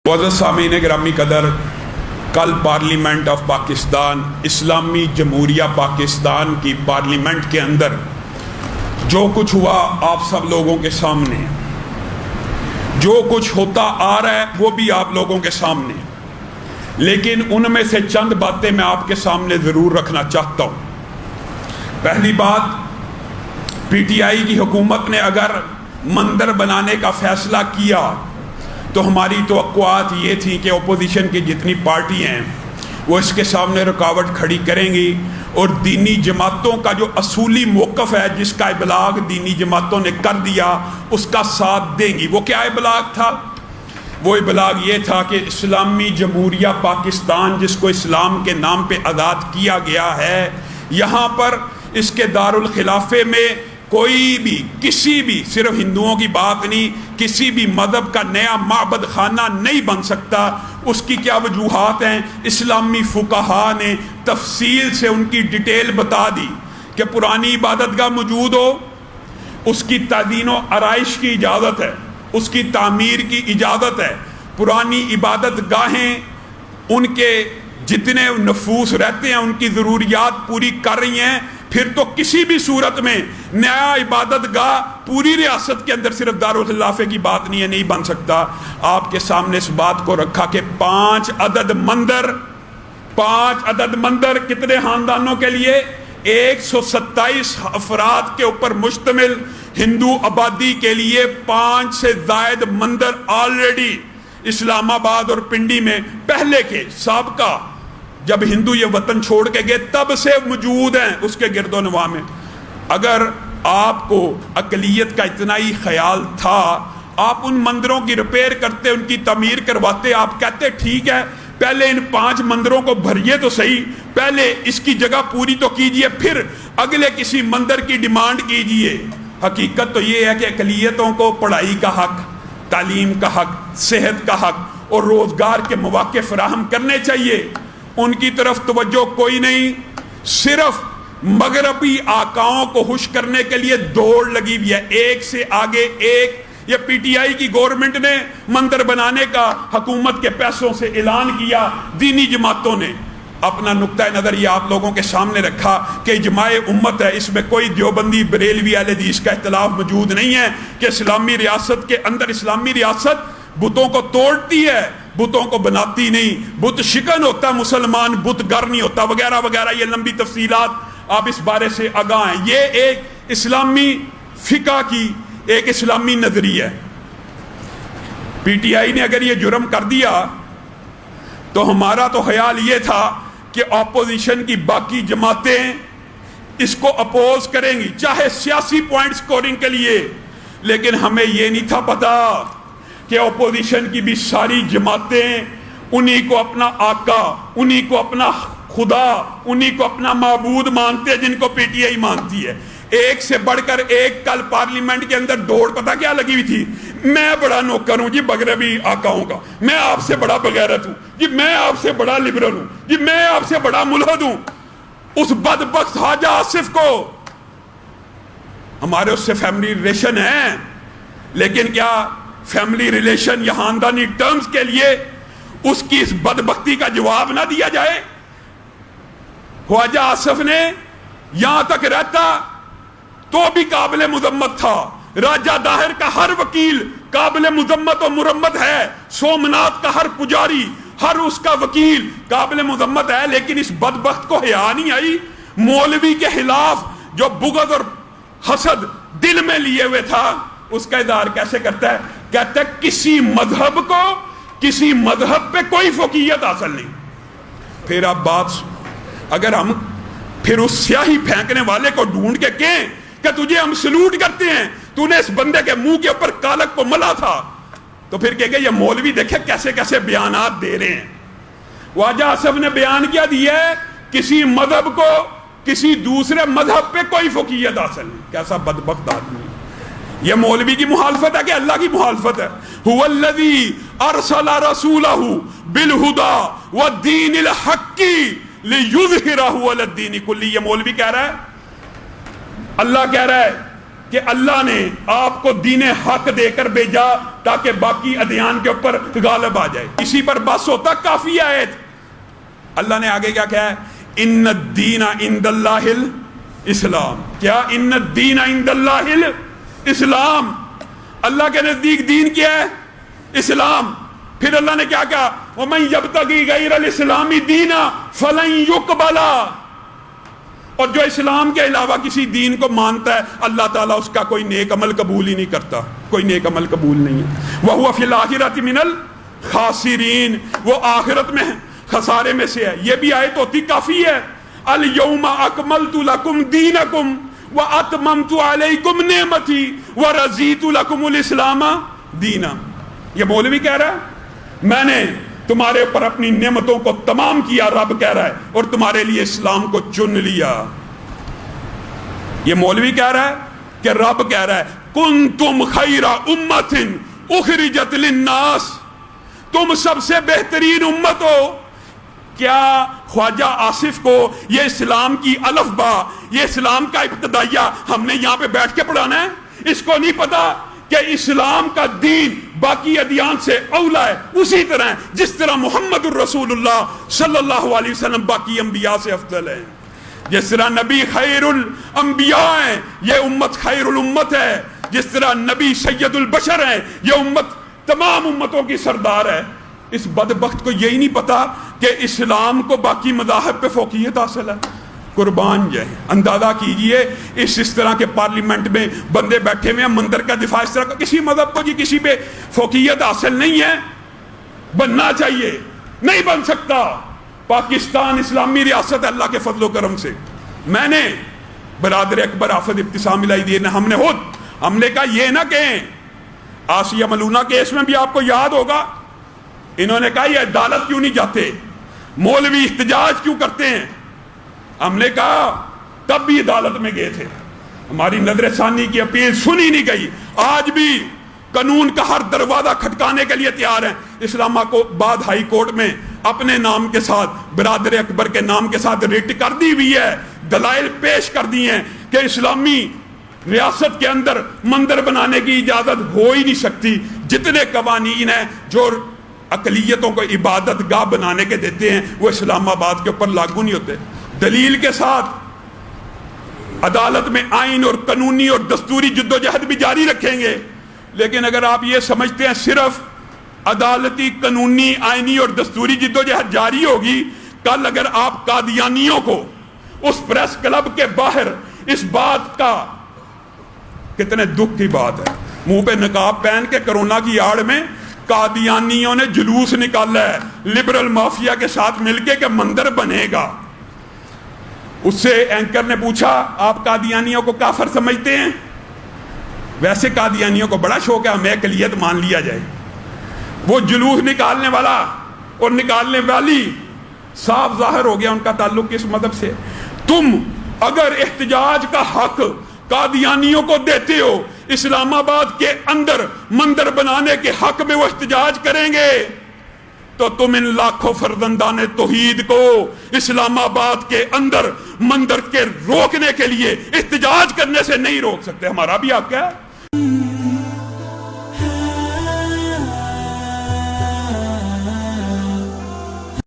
معزز سامعین گرامی قدر، کل پارلیمنٹ آف پاکستان اسلامی جمہوریہ پاکستان کی پارلیمنٹ کے اندر جو کچھ ہوا آپ سب لوگوں کے سامنے، جو کچھ ہوتا آ رہا ہے وہ بھی آپ لوگوں کے سامنے، لیکن ان میں سے چند باتیں میں آپ کے سامنے ضرور رکھنا چاہتا ہوں۔ پہلی بات، پی ٹی آئی کی حکومت نے اگر مندر بنانے کا فیصلہ کیا تو ہماری توقعات یہ تھی کہ اپوزیشن کی جتنی پارٹی ہیں وہ اس کے سامنے رکاوٹ کھڑی کریں گی اور دینی جماعتوں کا جو اصولی موقف ہے، جس کا ابلاغ دینی جماعتوں نے کر دیا، اس کا ساتھ دیں گی۔ وہ کیا ابلاغ تھا؟ وہ ابلاغ یہ تھا کہ اسلامی جمہوریہ پاکستان، جس کو اسلام کے نام پہ آزاد کیا گیا ہے، یہاں پر اس کے دارالخلافے میں کوئی بھی کسی بھی، صرف ہندوؤں کی بات نہیں، کسی بھی مذہب کا نیا معبد خانہ نہیں بن سکتا۔ اس کی کیا وجوہات ہیں؟ اسلامی فقہا نے تفصیل سے ان کی ڈیٹیل بتا دی کہ پرانی عبادت گاہ موجود ہو، اس کی تزئین و آرائش کی اجازت ہے، اس کی تعمیر کی اجازت ہے، پرانی عبادت گاہیں ان کے جتنے نفوس رہتے ہیں ان کی ضروریات پوری کر رہی ہیں، پھر تو کسی بھی صورت میں نیا عبادت گاہ پوری ریاست کے اندر، صرف دارالخلافے کی بات نہیں ہے، نہیں بن سکتا۔ آپ کے سامنے اس بات کو رکھا کہ 5 عدد مندر کتنے خاندانوں کے لیے؟ 127 افراد کے اوپر مشتمل ہندو آبادی کے لیے 5 سے زائد مندر آلریڈی اسلام آباد اور پنڈی میں پہلے کے سابقہ جب ہندو یہ وطن چھوڑ کے گئے تب سے موجود ہیں اس کے گرد و نواح میں۔ اگر آپ کو اقلیت کا اتنا ہی خیال تھا، آپ ان مندروں کی ریپیئر کرتے، ان کی تعمیر کرواتے، آپ کہتے ٹھیک ہے پہلے ان 5 مندروں کو بھریے تو صحیح، پہلے اس کی جگہ پوری تو کیجئے، پھر اگلے کسی مندر کی ڈیمانڈ کیجئے۔ حقیقت تو یہ ہے کہ اقلیتوں کو پڑھائی کا حق، تعلیم کا حق، صحت کا حق اور روزگار کے مواقع فراہم کرنے چاہیے۔ ان کی طرف توجہ کوئی نہیں، صرف مغربی آقاؤں کو خوش کرنے کے لیے دوڑ لگی ہوئی ہے، ایک سے آگے ایک۔ یہ پی ٹی آئی کی گورنمنٹ نے مندر بنانے کا حکومت کے پیسوں سے اعلان کیا، دینی جماعتوں نے اپنا نقطہ نظر یہ آپ لوگوں کے سامنے رکھا کہ اجماع امت ہے، اس میں کوئی دیوبندی بریلوی اہل حدیث کا اختلاف موجود نہیں ہے کہ اسلامی ریاست کے اندر اسلامی ریاست بتوں کو توڑتی ہے، بتوں کو بناتی نہیں، بت شکن ہوتا مسلمان، بت گر نہیں ہوتا، وغیرہ وغیرہ۔ یہ لمبی تفصیلات، آپ اس بارے سے آگاہ ہیں۔ یہ ایک اسلامی فقہ کی ایک اسلامی نظریہ ہے۔ پی ٹی آئی نے اگر یہ جرم کر دیا تو ہمارا تو خیال یہ تھا کہ اپوزیشن کی باقی جماعتیں اس کو اپوز کریں گی، چاہے سیاسی پوائنٹ سکورنگ کے لیے، لیکن ہمیں یہ نہیں تھا پتا کہ اپوزیشن کی بھی ساری جماعتیں انہی کو اپنا آقا، انہی کو اپنا خدا، انہی کو اپنا معبود مانتے ہیں جن کو پی ٹی آئی مانتی ہے۔ ایک سے بڑھ کر ایک کل پارلیمنٹ کے اندر دوڑ پتہ کیا لگی ہوئی تھی؟ میں بڑا نوکر ہوں جی مغربی آقاؤں کا، میں آپ سے بڑا بغیرت ہوں جی، میں آپ سے بڑا لبرل ہوں جی، میں آپ سے بڑا ملحد ہوں۔ اس بدبخت خواجہ آصف کو، ہمارے اس سے فیملی ریلیشن ہیں، لیکن کیا فیملی ریلیشن یا خاندانی ٹرمز کے لیے اس کی اس بدبختی کا جواب نہ دیا جائے؟ خواجہ آصف نے یہاں تک رہتا تو بھی قابل مذمت تھا، راجہ داہر کا ہر وکیل قابل مذمت و مرمت ہے، سومناتھ کا ہر پجاری، ہر اس کا وکیل قابل مذمت ہے، لیکن اس بدبخت کو حیا نہیں آئی مولوی کے خلاف جو بغض اور حسد دل میں لیے ہوئے تھا، اس کا اظہار کیسے کرتا ہے؟ کہتا ہے کسی مذہب کو، کسی مذہب پہ کوئی فوقیت حاصل نہیں۔ پھر اب بات، اگر ہم پھر اس سیاہی پھینکنے والے کو ڈھونڈ کے کہیں کہ تجھے ہم سلوٹ کرتے ہیں، تو نے اس بندے کے منہ کے اوپر کالک کو ملا تھا، تو پھر کہ یہ مولوی دیکھے کیسے کیسے بیانات دے رہے ہیں۔ خواجہ آصف نے بیان کیا دیا ہے کسی مذہب کو کسی دوسرے مذہب پہ کوئی فوقیت حاصل نہیں۔ کیسا بدبخت آدمی! یہ مولوی کی مخالفت ہے کہ اللہ کی مخالفت ہے؟ هو الذی ارسل رسولہ بالہدی والدین الحق لیظہرہ علی الدین کلہ۔ یہ مولوی کہہ رہا ہے، اللہ کہہ رہا ہے کہ اللہ نے آپ کو دین حق دے کر بھیجا تاکہ باقی ادیان کے اوپر غالب آ جائے. اسی پر بس ہوتا کافی آیت. اللہ نے آگے کیا کہا ہے؟ ان الدین عند اللہ الاسلام. کیا؟ ان الدین عند اللہ الاسلام. اللہ کے نزدیک دین کیا ہے؟ اسلام. پھر اللہ نے کیا کہا؟ وَمَن يَبْتَغِي غَيْرَ الْإِسْلَامِ دِينًا فَلَن يُقْبَلَ. اور جو اسلام کے علاوہ کسی دین کو مانتا ہے اللہ تعالیٰ اس کا کوئی نیک عمل قبول ہی نہیں کرتا. کوئی نیک عمل قبول نہیں ہے. وَهُوَ فِي الْآخِرَةِ مِنَ الْخَاسِرِينَ. وہ آخرت میں خسارے میں سے ہے. یہ بھی آیت ہوتی کافی ہے. الْيَوْمَ أَكْمَلْتُ لَكُمْ دِينَكُمْ وَأَتْمَمْتُ عَلَيْكُمْ نِعْمَتِي وَرَضِيتُ لَكُمُ الْإِسْلَامَ دِينًا. یہ مولوی کہہ رہا ہے میں نے تمہارے اوپر اپنی نعمتوں کو تمام کیا. رب کہہ رہا ہے اور تمہارے لیے اسلام کو چن لیا. یہ مولوی کہہ رہا ہے کہ رب کہہ رہا ہے کنتم خیر امت اخرجت للناس. تم سب سے بہترین امت ہو. کیا خواجہ آصف کو یہ اسلام کی الف با، یہ اسلام کا ابتدائیہ ہم نے یہاں پہ بیٹھ کے پڑھانا ہے؟ اس کو نہیں پتا کہ اسلام کا دین باقی ادیان سے اولا ہے. اسی طرح ہے جس طرح محمد الرسول اللہ صلی اللہ علیہ وسلم باقی انبیاء سے افضل ہے. جس طرح نبی خیر الانبیاء ہیں یہ امت خیر الامت ہے. جس طرح نبی سید البشر ہیں یہ امت تمام امتوں کی سردار ہے. اس بدبخت کو یہی نہیں پتا کہ اسلام کو باقی مذاہب پہ فوقیت حاصل ہے. قربان جائیں. اندازہ کیجئے اس طرح کے پارلیمنٹ میں بندے بیٹھے ہوئے ہیں مندر کا دفاع اس طرح کا. کسی مذہب کو جی کسی پہ فوقیت حاصل نہیں ہے. بننا چاہیے. نہیں بن سکتا. پاکستان اسلامی ریاست ہے اللہ کے فضل و کرم سے. میں نے برادر اکبر حافظ ابتسام الہی دین ہم نے کہا یہ نہ کہیں. آسیہ ملونہ کیس میں بھی آپ کو یاد ہوگا انہوں نے کہا یہ عدالت کیوں نہیں جاتے، مولوی احتجاج کیوں کرتے ہیں. ہم نے کہا تب بھی عدالت میں گئے تھے. ہماری نظر ثانی کی اپیل سنی نہیں گئی. آج بھی قانون کا ہر دروازہ کھٹکانے کے لیے تیار ہیں. اسلام آباد ہائی کورٹ میں اپنے نام کے ساتھ برادر اکبر کے نام کے ساتھ ریٹ کر دی ہوئی ہے. دلائل پیش کر دی ہیں کہ اسلامی ریاست کے اندر مندر بنانے کی اجازت ہو ہی نہیں سکتی. جتنے قوانین ہیں جو اقلیتوں کو عبادت گاہ بنانے کے دیتے ہیں وہ اسلام آباد کے اوپر لاگو نہیں ہوتے. دلیل کے ساتھ عدالت میں آئین اور قانونی اور دستوری جدوجہد بھی جاری رکھیں گے. لیکن اگر آپ یہ سمجھتے ہیں صرف عدالتی قانونی آئینی اور دستوری جدوجہد جاری ہوگی، کل اگر آپ قادیانیوں کو اس پریس کلب کے باہر اس بات کا، کتنے دکھ کی بات ہے، منہ پہ نقاب پہن کے کرونا کی آڑ میں قادیانیوں نے جلوس نکالا ہے لبرل مافیا کے ساتھ مل کے کہ مندر بنے گا. اس سے اینکر نے پوچھا آپ قادیانیوں کو کافر سمجھتے ہیں؟ ویسے قادیانیوں کو بڑا شوق ہے ہمیں اقلیت مان لیا جائے. وہ جلوس نکالنے والا اور نکالنے والی صاف ظاہر ہو گیا ان کا تعلق کس مذہب سے. تم اگر احتجاج کا حق قادیانیوں کو دیتے ہو، اسلام آباد کے اندر مندر بنانے کے حق میں وہ احتجاج کریں گے، تو تم ان لاکھوں فرزندان توحید کو اسلام آباد کے اندر مندر کے روکنے کے لیے احتجاج کرنے سے نہیں روک سکتے. ہمارا بھی حق ہے.